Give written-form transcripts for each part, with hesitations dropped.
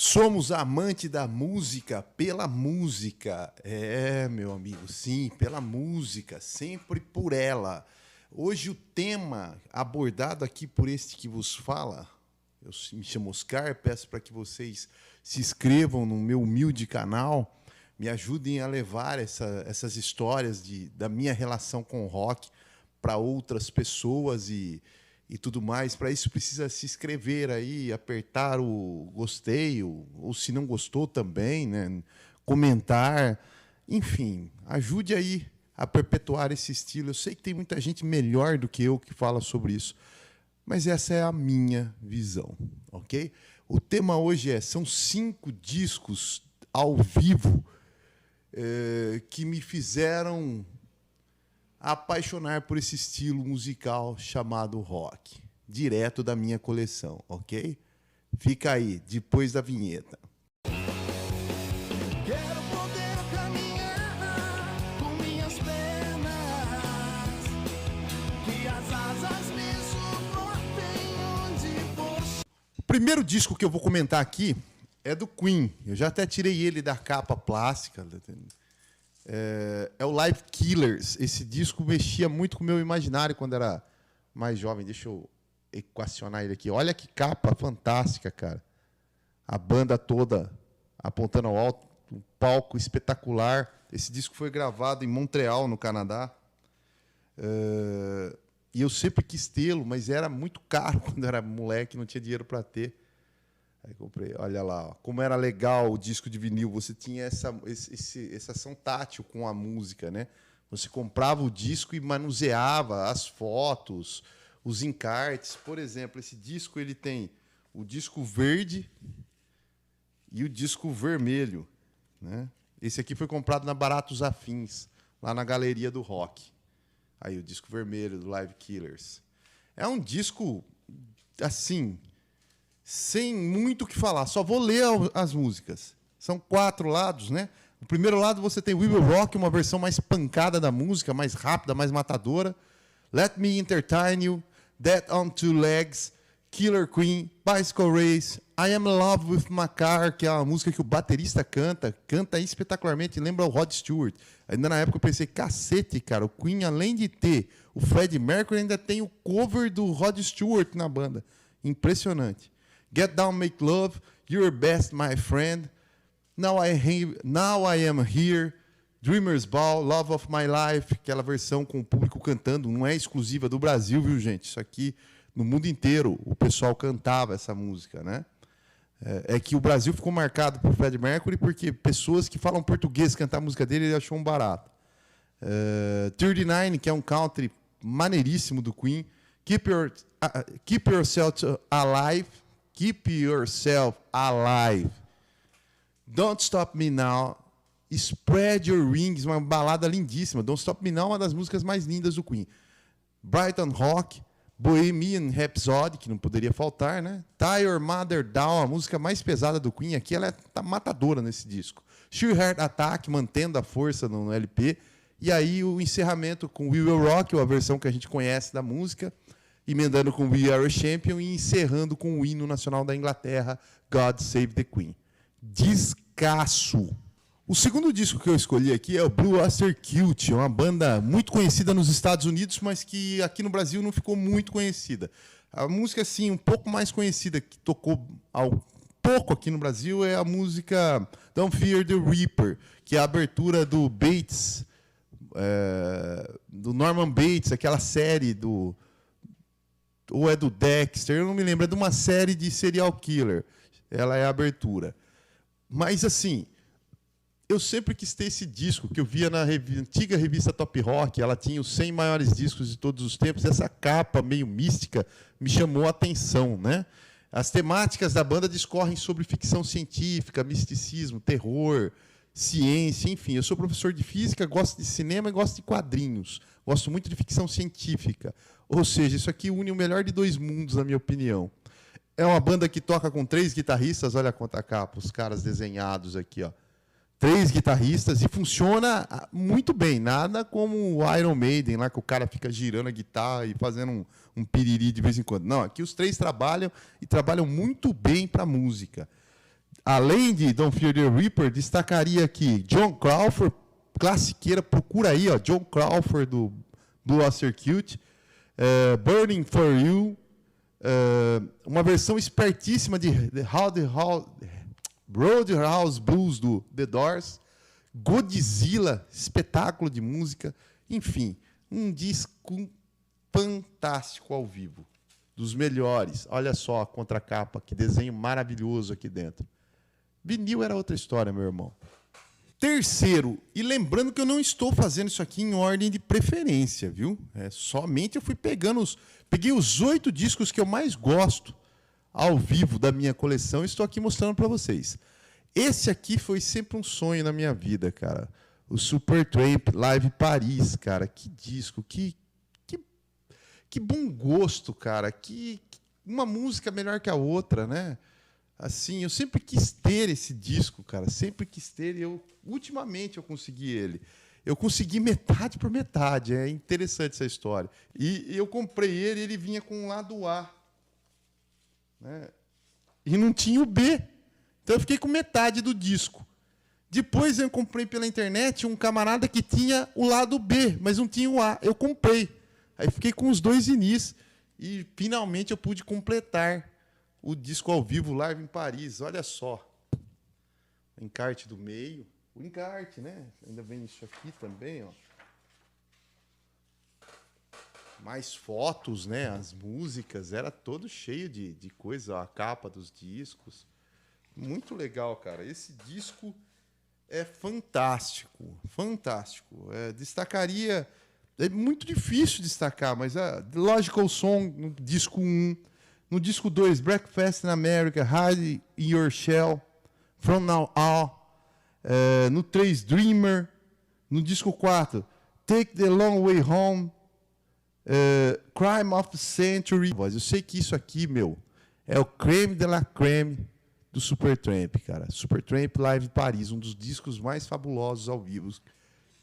Somos amante da música pela música. É, meu amigo, sim, pela música, sempre por ela. Hoje o tema abordado aqui por este que vos fala, eu me chamo Oscar, peço para que vocês se inscrevam no meu humilde canal, me ajudem a levar essas histórias da minha relação com o rock para outras pessoas e tudo mais. Para isso precisa se inscrever aí, apertar o gostei, ou se não gostou também, né? Comentar, enfim, ajude aí a perpetuar esse estilo. Eu sei que tem muita gente melhor do que eu que fala sobre isso, mas essa é a minha visão, ok? O tema hoje são 5 discos ao vivo que me fizeram apaixonar por esse estilo musical chamado rock, direto da minha coleção, ok? Fica aí, depois da vinheta. Quero poder caminhar com minhas pernas, que as asas me suportem onde for. O primeiro disco que eu vou comentar aqui é do Queen. Eu já até tirei ele da capa plástica. É o Live Killers. Esse disco mexia muito com o meu imaginário quando era mais jovem. Deixa eu equacionar ele aqui. Olha que capa fantástica, cara. A banda toda apontando ao alto, um palco espetacular. Esse disco foi gravado em Montreal, no Canadá. E eu sempre quis tê-lo, mas era muito caro quando eu era moleque, não tinha dinheiro para ter. Aí comprei, olha lá, ó, como era legal o disco de vinil. Você tinha essa ação tátil com a música, né? Você comprava o disco e manuseava as fotos, os encartes. Por exemplo, esse disco ele tem o disco verde e o disco vermelho, né? Esse aqui foi comprado na Baratos Afins, lá na Galeria do Rock. Aí o disco vermelho do Live Killers. É um disco assim, sem muito o que falar, só vou ler as músicas. São 4 lados, né? No primeiro lado você tem We Will Rock, uma versão mais pancada da música, mais rápida, mais matadora. Let Me Entertain You, Dead on Two Legs, Killer Queen, Bicycle Race, I Am in Love with My Car, que é uma música que o baterista canta espetacularmente, lembra o Rod Stewart. Ainda na época eu pensei, cacete, cara, o Queen, além de ter o Freddie Mercury, ainda tem o cover do Rod Stewart na banda. Impressionante. Get Down, Make Love, You're Best, My Friend, Now I Am Here, Dreamer's Ball, Love of My Life, aquela versão com o público cantando, não é exclusiva do Brasil, viu, gente? Isso aqui, no mundo inteiro, o pessoal cantava essa música, né? É que o Brasil ficou marcado por Freddie Mercury porque pessoas que falam português cantar a música dele, ele achou um barato. 39, que é um country maneiríssimo do Queen, Keep Yourself Alive, Keep Yourself Alive. Don't Stop Me Now. Spread Your Wings, uma balada lindíssima. Don't Stop Me Now, uma das músicas mais lindas do Queen. Brighton Rock, Bohemian Rhapsody, que não poderia faltar, né? Tie Your Mother Down, a música mais pesada do Queen. Aqui ela tá matadora nesse disco. Sheer Heart Attack, mantendo a força no LP. E aí o encerramento com We Will Rock, a versão que a gente conhece da música, emendando com We Are a Champion e encerrando com o hino nacional da Inglaterra, God Save the Queen. Descasso! O segundo disco que eu escolhi aqui é o Blue Oyster Cult, uma banda muito conhecida nos Estados Unidos, mas que aqui no Brasil não ficou muito conhecida. A música, assim, um pouco mais conhecida, que tocou pouco aqui no Brasil, é a música Don't Fear the Reaper, que é a abertura do Bates, do Norman Bates, aquela série ou é do Dexter, eu não me lembro, é de uma série de serial killer. Ela é a abertura. Mas, assim, eu sempre quis ter esse disco, que eu via na antiga revista Top Rock, ela tinha os 100 maiores discos de todos os tempos, essa capa meio mística me chamou a atenção, né? As temáticas da banda discorrem sobre ficção científica, misticismo, terror, ciência, enfim. Eu sou professor de física, gosto de cinema e gosto de quadrinhos. Gosto muito de ficção científica. Ou seja, isso aqui une o melhor de 2 mundos, na minha opinião. É uma banda que toca com 3 guitarristas, olha quanta capa, os caras desenhados aqui, ó. 3 guitarristas e funciona muito bem. Nada como o Iron Maiden, lá que o cara fica girando a guitarra e fazendo um piriri de vez em quando. Não, aqui os 3 trabalham e trabalham muito bem para a música. além de Don't Fear the Reaper, destacaria aqui John Crawford, classiqueira, procura aí, ó, John Crawford do Blue Oyster Cult, Burning for You, uma versão espertíssima de Roadhouse Blues do The Doors, Godzilla, espetáculo de música, enfim, um disco fantástico ao vivo, dos melhores. Olha só a contracapa, que desenho maravilhoso aqui dentro. Vinil era outra história, meu irmão. Terceiro, e lembrando que eu não estou fazendo isso aqui em ordem de preferência, viu? Somente eu fui peguei os 8 discos que eu mais gosto ao vivo da minha coleção e estou aqui mostrando para vocês. Esse aqui foi sempre um sonho na minha vida, cara. O Supertramp Live Paris, cara. Que disco, que bom gosto, cara. Uma música melhor que a outra, né? Assim, eu sempre quis ter esse disco, cara. Sempre quis ter e ultimamente eu consegui ele. Eu consegui metade por metade. É interessante essa história. E eu comprei ele e ele vinha com um lado A, né? E não tinha o B. Então eu fiquei com metade do disco. Depois eu comprei pela internet um camarada que tinha o lado B, mas não tinha o A. Eu comprei. Aí fiquei com os dois inis e finalmente eu pude completar o disco ao vivo Live em Paris. Olha só. O encarte do meio. O encarte, né? Ainda vem isso aqui também, ó. Mais fotos, né? As músicas. Era todo cheio de coisa. A capa dos discos. Muito legal, cara. Esse disco é fantástico. Fantástico. Destacaria... É muito difícil destacar, mas a Logical Song, no disco 1. No disco 2, Breakfast in America, Hide in Your Shell, From Now On. No 3, Dreamer. No disco 4, Take the Long Way Home, Crime of the Century. Eu sei que isso aqui, meu, é o creme de la creme do Supertramp, cara. Supertramp Live Paris, um dos discos mais fabulosos ao vivo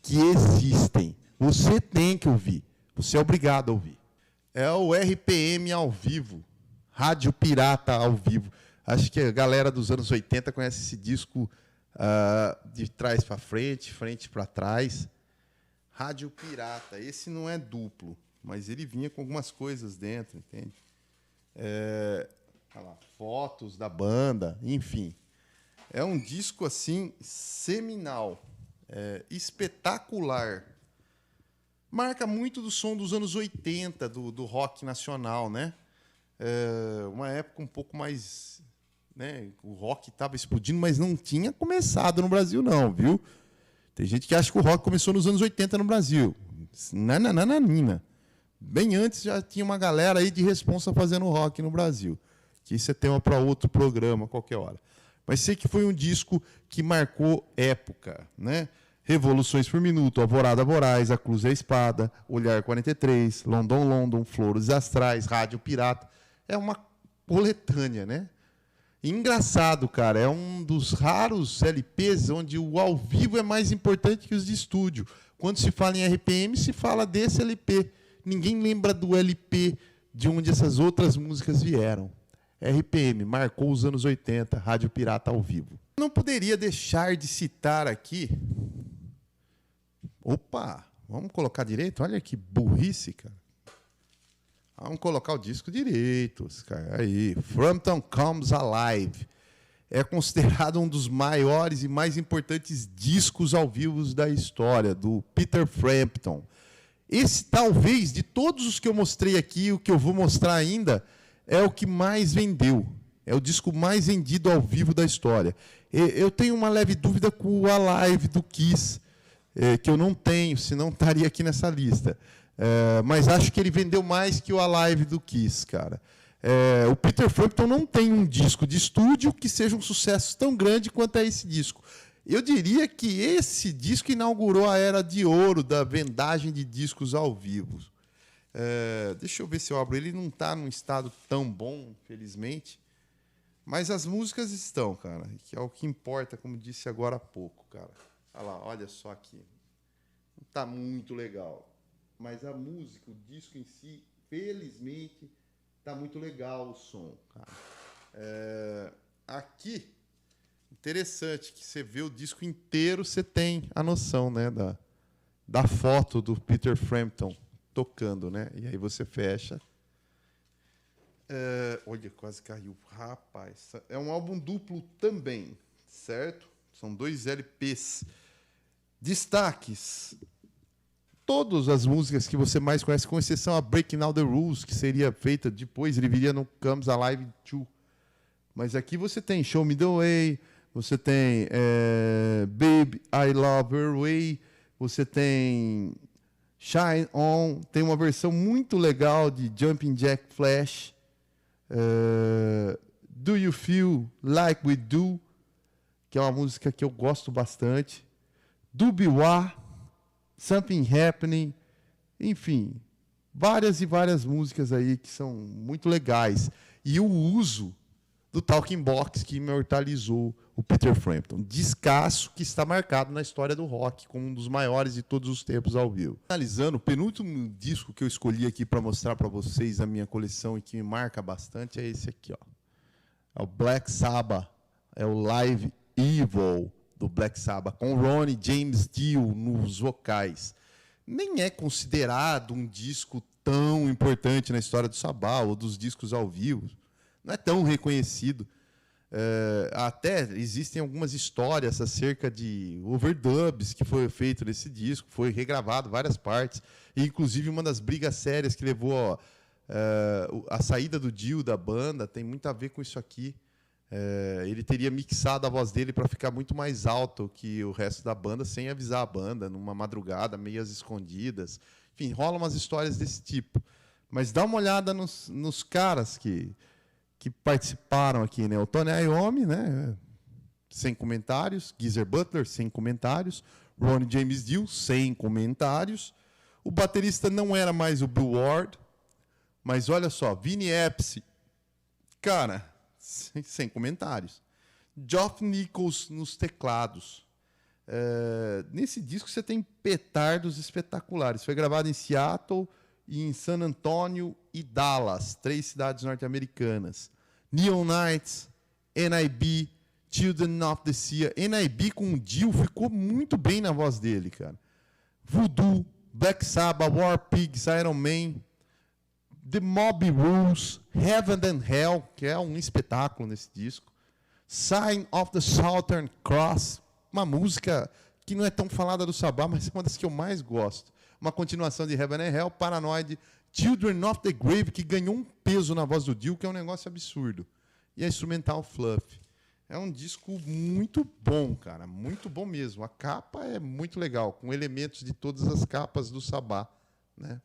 que existem. Você tem que ouvir. Você é obrigado a ouvir. É o RPM ao vivo. Rádio Pirata ao vivo. Acho que a galera dos anos 80 conhece esse disco de trás para frente, frente para trás. Rádio Pirata. Esse não é duplo, mas ele vinha com algumas coisas dentro, entende? Olha lá, fotos da banda, enfim. É um disco assim seminal, espetacular. Marca muito do som dos anos 80, do rock nacional, né? Uma época um pouco mais... Né? O rock estava explodindo, mas não tinha começado no Brasil, não, viu? Tem gente que acha que o rock começou nos anos 80 no Brasil. Nananina. Bem antes já tinha uma galera aí de responsa fazendo rock no Brasil. Que isso é tema para outro programa, qualquer hora. Mas sei que foi um disco que marcou época, né? Revoluções por Minuto, Alvorada Voraz, A Cruz e a Espada, Olhar 43, London London, Flores Astrais, Rádio Pirata. É uma coletânea, né? E engraçado, cara, é um dos raros LPs onde o ao vivo é mais importante que os de estúdio. Quando se fala em RPM, se fala desse LP. Ninguém lembra do LP de onde essas outras músicas vieram. RPM, marcou os anos 80, Rádio Pirata ao vivo. Não poderia deixar de citar aqui... Opa, vamos colocar direito? Olha que burrice, cara. Vamos colocar o disco direito. Cara. Aí, Frampton Comes Alive. É considerado um dos maiores e mais importantes discos ao vivo da história, do Peter Frampton. Esse, talvez, de todos os que eu mostrei aqui, o que eu vou mostrar ainda, é o que mais vendeu. É o disco mais vendido ao vivo da história. Eu tenho uma leve dúvida com o Alive do Kiss, que eu não tenho, senão estaria aqui nessa lista. Mas acho que ele vendeu mais que o Alive do Kiss, cara. O Peter Frampton não tem um disco de estúdio que seja um sucesso tão grande quanto é esse disco. Eu diria que esse disco inaugurou a era de ouro da vendagem de discos ao vivo. Deixa eu ver se eu abro. Ele não está num estado tão bom, felizmente. Mas as músicas estão, cara. Que é o que importa, como disse agora há pouco, cara. Olha lá, olha só aqui. Não está muito legal. Mas a música, o disco em si, felizmente, está muito legal o som, cara. Aqui interessante que você vê o disco inteiro, você tem a noção, né, da foto do Peter Frampton tocando, né? E aí você fecha. Olha, quase caiu. Rapaz, é um álbum duplo também, certo? São 2 LPs. Destaques. Todas as músicas que você mais conhece, com exceção a Breaking All the Rules, que seria feita depois, ele viria no Comes Alive 2. Mas aqui você tem Show Me the Way, você tem Baby, I Love Her Way, você tem Shine On, tem uma versão muito legal de Jumping Jack Flash, Do You Feel Like We Do, que é uma música que eu gosto bastante, Dubiwa, Something Happening, enfim, várias e várias músicas aí que são muito legais. E o uso do Talking Box que imortalizou o Peter Frampton. Descasso que está marcado na história do rock como um dos maiores de todos os tempos ao vivo. Analisando, o penúltimo disco que eu escolhi aqui para mostrar para vocês a minha coleção e que me marca bastante é esse aqui, ó. É o Black Sabbath, é o Live Evil do Black Sabbath, com Ronnie James Dio nos vocais. Nem é considerado um disco tão importante na história do Sabbath ou dos discos ao vivo. Não é tão reconhecido. Até existem algumas histórias acerca de overdubs que foi feito nesse disco, foi regravado várias partes, e inclusive uma das brigas sérias que levou a saída do Dio da banda tem muito a ver com isso aqui. Ele teria mixado a voz dele para ficar muito mais alto que o resto da banda, sem avisar a banda, numa madrugada, meio às escondidas. Enfim, rolam umas histórias desse tipo. Mas dá uma olhada nos caras que participaram aqui, né? O Tony Iommi, né? Sem comentários. Geezer Butler, sem comentários. Ronnie James Dio, sem comentários. O baterista não era mais o Bill Ward, mas olha só, Vinnie Appice, cara, sem comentários. Geoff Nichols nos teclados. Nesse disco você tem petardos espetaculares. Foi gravado em Seattle, e em San Antonio e Dallas, 3 cidades norte-americanas. Neon Knights, N.I.B., Children of the Sea. N.I.B. com o Dio ficou muito bem na voz dele, cara. Voodoo, Black Sabbath, War Pigs, Iron Man, The Mob Rules, Heaven and Hell, que é um espetáculo nesse disco. Sign of the Southern Cross, uma música que não é tão falada do Sabbath, mas é uma das que eu mais gosto. Uma continuação de Heaven and Hell, Paranoid, Children of the Grave, que ganhou um peso na voz do Dio, que é um negócio absurdo. E a instrumental Fluff. É um disco muito bom, cara, muito bom mesmo. A capa é muito legal, com elementos de todas as capas do Sabbath, né?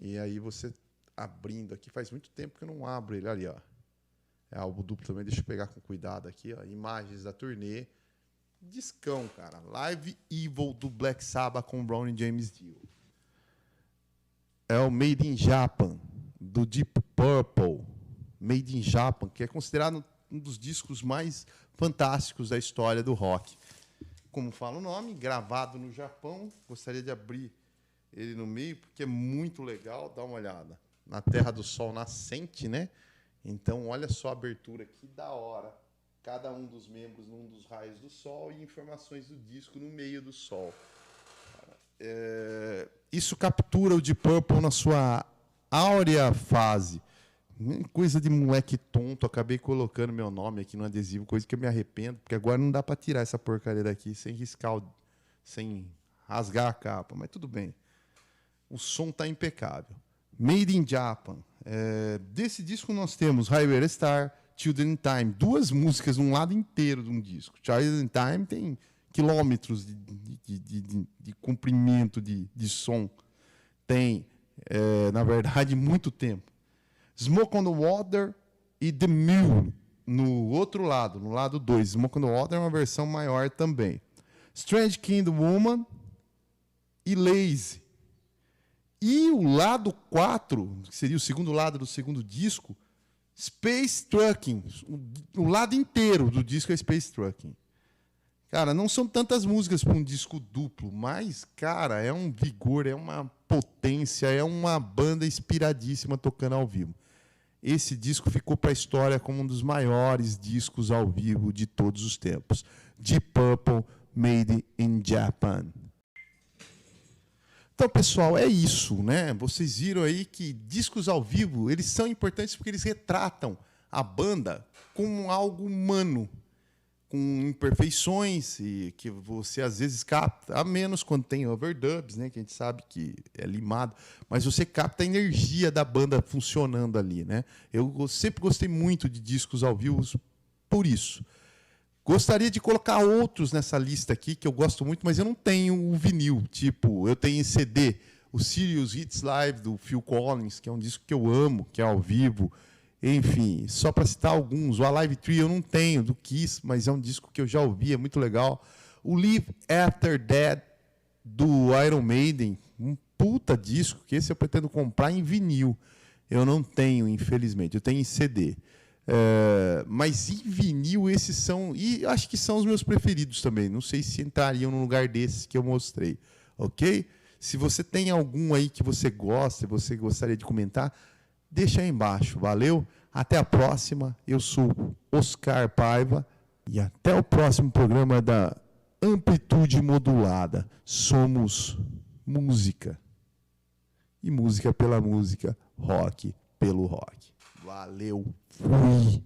E aí você abrindo aqui, faz muito tempo que eu não abro ele ali, ó. É álbum duplo também, deixa eu pegar com cuidado aqui, ó. Imagens da turnê. Discão, cara. Live Evil do Black Sabbath com Ronnie James Dio. É o Made in Japan, do Deep Purple. Made in Japan, que é considerado um dos discos mais fantásticos da história do rock. Como fala o nome, gravado no Japão. Gostaria de abrir ele no meio, porque é muito legal. Dá uma olhada. Na Terra do Sol Nascente, né? Então, olha só a abertura, que da hora. Cada um dos membros num dos raios do Sol e informações do disco no meio do Sol. Isso captura o Deep Purple na sua áurea fase. Coisa de moleque tonto, acabei colocando meu nome aqui no adesivo, coisa que eu me arrependo, porque agora não dá para tirar essa porcaria daqui sem riscar, sem rasgar a capa, mas tudo bem. O som está impecável. Made in Japan. Desse disco nós temos Highway Star, Children in Time, 2 músicas num lado inteiro de um disco. Children in Time tem quilômetros de comprimento de som. Tem, na verdade, muito tempo. Smoke on the Water e The Mule, no outro lado, no lado 2. Smoke on the Water é uma versão maior também. Strange Kind Woman e Lazy. E o lado 4, que seria o segundo lado do segundo disco, Space Trucking. O lado inteiro do disco é Space Trucking. Cara, não são tantas músicas para um disco duplo, mas, cara, é um vigor, é uma potência, é uma banda inspiradíssima tocando ao vivo. esse disco ficou para a história como um dos maiores discos ao vivo de todos os tempos. Deep Purple, Made in Japan. Então, pessoal, é isso, né? Vocês viram aí que discos ao vivo, eles são importantes porque eles retratam a banda como algo humano, com imperfeições e que você às vezes capta, a menos quando tem overdubs, né, que a gente sabe que é limado, mas você capta a energia da banda funcionando ali, né? Eu sempre gostei muito de discos ao vivo por isso. Gostaria de colocar outros nessa lista aqui que eu gosto muito, mas eu não tenho o vinil, tipo, eu tenho em CD, o Serious Hits Live do Phil Collins, que é um disco que eu amo, que é ao vivo. Enfim, só para citar alguns, o Alive Tree eu não tenho, do Kiss, mas é um disco que eu já ouvi, é muito legal. O Live After Death, do Iron Maiden, um puta disco, que esse eu pretendo comprar em vinil. Eu não tenho, infelizmente, eu tenho em CD. Mas em vinil esses são, e acho que são os meus preferidos também, não sei se entrariam no lugar desses que eu mostrei, ok? Se você tem algum aí que você gosta, você gostaria de comentar, deixa aí embaixo, valeu? Até a próxima, eu sou Oscar Paiva e até o próximo programa da Amplitude Modulada. Somos música. E música pela música, rock pelo rock. Valeu, fui!